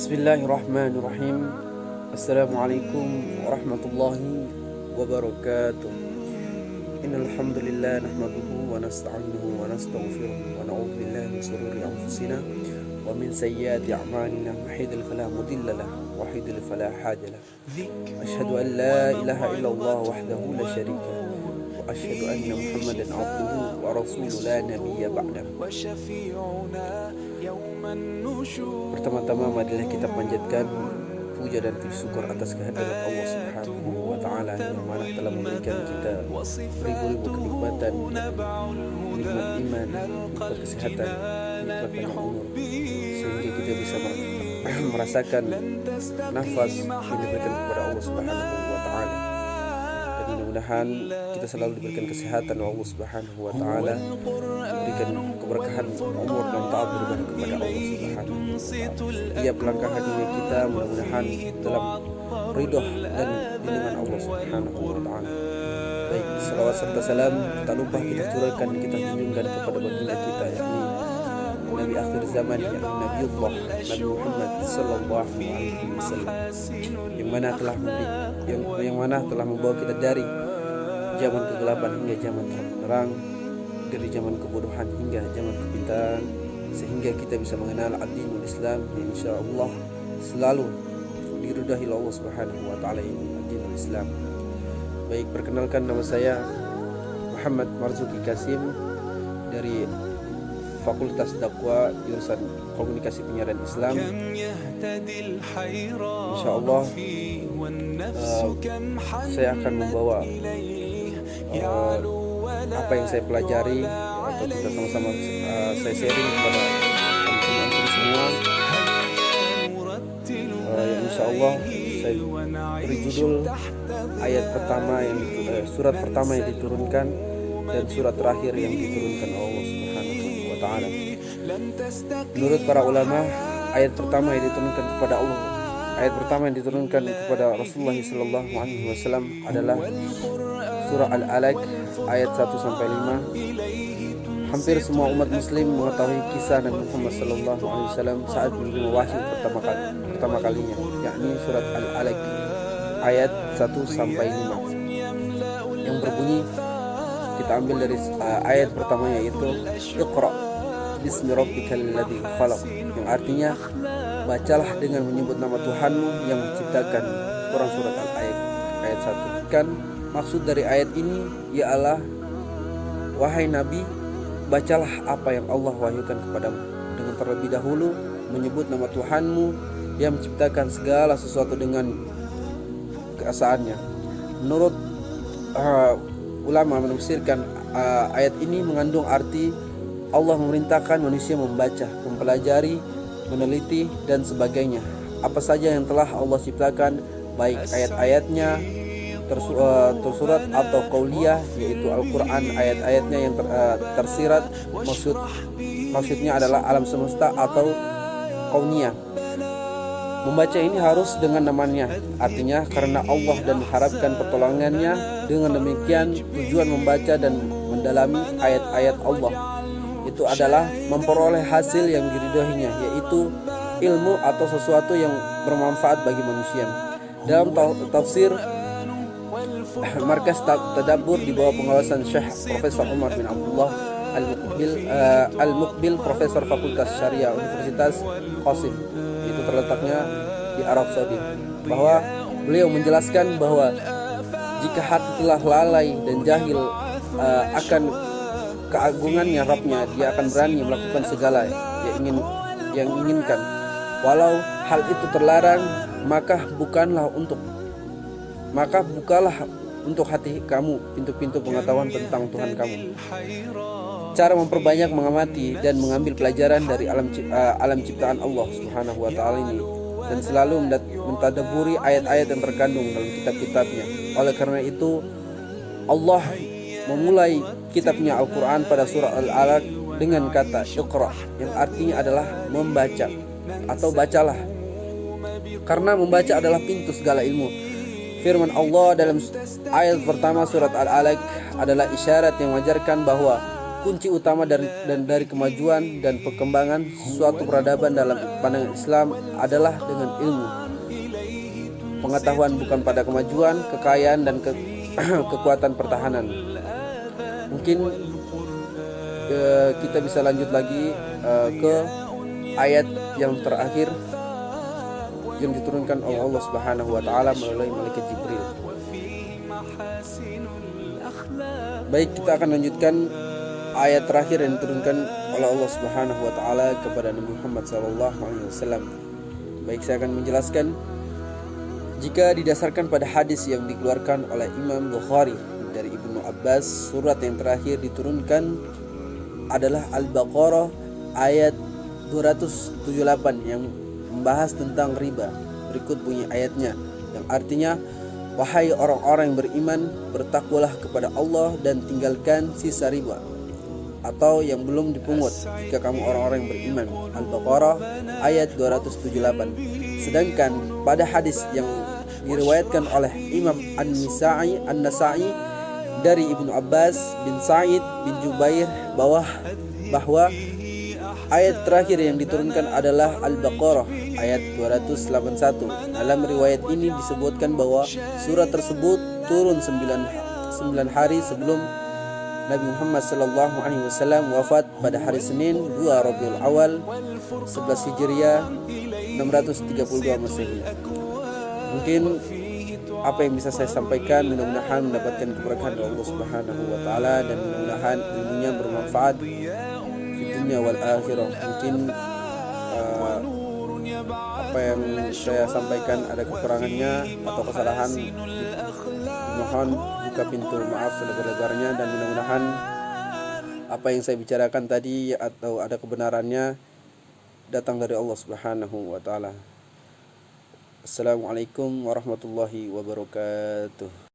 Bismillahirrahmanirrahim. Assalamualaikum warahmatullahi wabarakatuh. Innal hamdalillah nahmaduhu wa nasta'inuhu wa nastaghfiruh wa na'udzu billahi min shururi anfusina wa min sayyiati a'malina may yahdihil fala mudilla lahu wa may yudlil fala hadiya lahu. Asyhadu an la ilaha illallah wahdahu la syarika lahu wa asyhadu anna Muhammadan 'abduhu wa rasuluhu la nabiyya ba'dahu. Pertama-tama marilah kita panjatkan puja dan puji syukur atas kehadiran Allah Subhanahu wa taala yang mana telah memberikan kita ribu-ribu kenikmatan, nikmat iman, nikmat kesehatan, nikmat panjang umur, sehingga kita bisa merasakan nafas yang diberikan kepada Allah Subhanahu wa taala. Dan mudah-mudahan kita selalu diberikan kesehatan oleh Allah Subhanahu wa taala, diberikan keberkahan umur dan taat beribadah kepada Allah Subhanahu wa taala. Setiap langkah dunia kita mudah-mudahan dalam ridho dan lindungan Allah Subhanahu wa taala. Baik, salawat serta salam tak lupa kita curahkan, kita junjungkan kepada baginda kita, yakni Nabi akhir zaman, yakni Nabiullah Nabi Muhammad sallallahu alaihi wasallam, yang mana telah membawa kita dari zaman kegelapan hingga zaman terang, dari zaman kebodohan hingga zaman kepintaran, sehingga kita bisa mengenal ad-dinul Islam yang insyaallah selalu diridhai Allah Subhanahu wa taala, ini ad-dinul Islam. Baik, perkenalkan, nama saya Muhammad Marzuki Kasim dari Fakultas Dakwah jurusan Komunikasi Penyiaran Islam. Insyaallah saya akan membawa apa yang saya pelajari, atau kita sama-sama saya sharing kepada teman-teman semua. Insyaallah saya beri judul ayat pertama surat pertama yang diturunkan dan surat terakhir yang diturunkan Allah Subhanahu wa taala. Menurut para ulama, ayat pertama yang diturunkan kepada Allah, ayat pertama yang diturunkan kepada Rasulullah sallallahu alaihi wasallam adalah surah Al-Alaq ayat 1 sampai 5. Hampir semua umat muslim mengetahui kisah Nabi Muhammad sallallahu alaihi wasallam saat menerima wahyu pertama kalinya, yakni surat Al-Alaq ayat 1 sampai 5 yang berbunyi, kita ambil dari ayat pertamanya, yaitu Iqra bismi rabbikal ladzi khalaq, yang artinya bacalah dengan menyebut nama Tuhanmu yang menciptakan. Quran surat Al-Alaq ayat 1. Kan maksud dari ayat ini ialah, wahai Nabi, bacalah apa yang Allah wahyukan kepadamu dengan terlebih dahulu menyebut nama Tuhanmu yang menciptakan segala sesuatu dengan keesaannya. Menurut ulama menafsirkan ayat ini mengandung arti Allah memerintahkan manusia membaca, mempelajari, meneliti dan sebagainya apa saja yang telah Allah ciptakan, baik ayat-ayatnya tersurat atau qauliyah, yaitu Al-Quran, ayat-ayatnya yang tersirat, maksudnya adalah alam semesta, atau kauniyah. Membaca ini harus dengan namanya, artinya karena Allah dan mengharapkan pertolongannya. Dengan demikian tujuan membaca dan mendalami ayat-ayat Allah itu adalah memperoleh hasil yang diridhoinya, yaitu ilmu atau sesuatu yang bermanfaat bagi manusia. Dalam tafsir Markas Tadabbur di bawah pengawasan Syekh Profesor Umar bin Abdullah Al-Muqbil, Profesor Fakultas Syariah Universitas Qasim, itu terletaknya di Arab Saudi, bahwa beliau menjelaskan bahwa jika hati telah lalai dan jahil akan keagungannya Rabbnya, dia akan berani melakukan segala yang inginkan, walau hal itu terlarang, maka bukalah untuk hati kamu pintu-pintu pengetahuan tentang Tuhan kamu. Cara memperbanyak mengamati dan mengambil pelajaran dari alam ciptaan Allah Subhanahu wa taala ini, dan selalu mentadabburi ayat-ayat yang terkandung dalam kitab-kitabnya. Oleh karena itu Allah memulai kitabnya Al-Quran pada surah Al-Alaq dengan kata Iqra, yang artinya adalah membaca atau bacalah, karena membaca adalah pintu segala ilmu. Firman Allah dalam ayat pertama surat Al-Alaq adalah isyarat yang mengajarkan bahwa kunci utama dari kemajuan dan perkembangan suatu peradaban dalam pandangan Islam adalah dengan ilmu. Pengetahuan bukan pada kemajuan, kekayaan dan kekuatan pertahanan. Mungkin kita bisa lanjut lagi ke ayat yang terakhir yang diturunkan oleh Allah Subhanahu wa taala melalui malaikat Jibril. Baik, kita akan lanjutkan ayat terakhir yang diturunkan oleh Allah Subhanahu wa taala kepada Nabi Muhammad SAW. Baik, saya akan menjelaskan. Jika didasarkan pada hadis yang dikeluarkan oleh Imam Bukhari dari Ibnu Abbas, surat yang terakhir diturunkan adalah Al-Baqarah ayat 278 yang membahas tentang riba. Berikut bunyi ayatnya, yang artinya, wahai orang-orang yang beriman, bertakwalah kepada Allah dan tinggalkan sisa riba atau yang belum dipungut jika kamu orang-orang yang beriman. Al-Baqarah ayat 278. Sedangkan pada hadis yang diriwayatkan oleh Imam An-Nasa'i dari Ibnu Abbas bin Sa'id bin Jubair bahwa ayat terakhir yang diturunkan adalah Al-Baqarah ayat 281. Dalam riwayat ini disebutkan bahwa surat tersebut turun 9 hari sebelum Nabi Muhammad SAW wafat pada hari Senin 2 Rabiul Awal 11 Hijriah 632 Masehi. Mungkin apa yang bisa saya sampaikan mudah-mudahan mendapatkan keberkahan dari Allah Subhanahu wa taala dan mudah-mudahan ilmunya bermanfaat di dunia wal akhirah. Mungkin apa yang saya sampaikan ada kekurangannya atau kesalahan, mohon buka pintu maaf selebar-lebarnya, dan mudah-mudahan apa yang saya bicarakan tadi atau ada kebenarannya datang dari Allah Subhanahu wa taala. Assalamualaikum warahmatullahi wabarakatuh.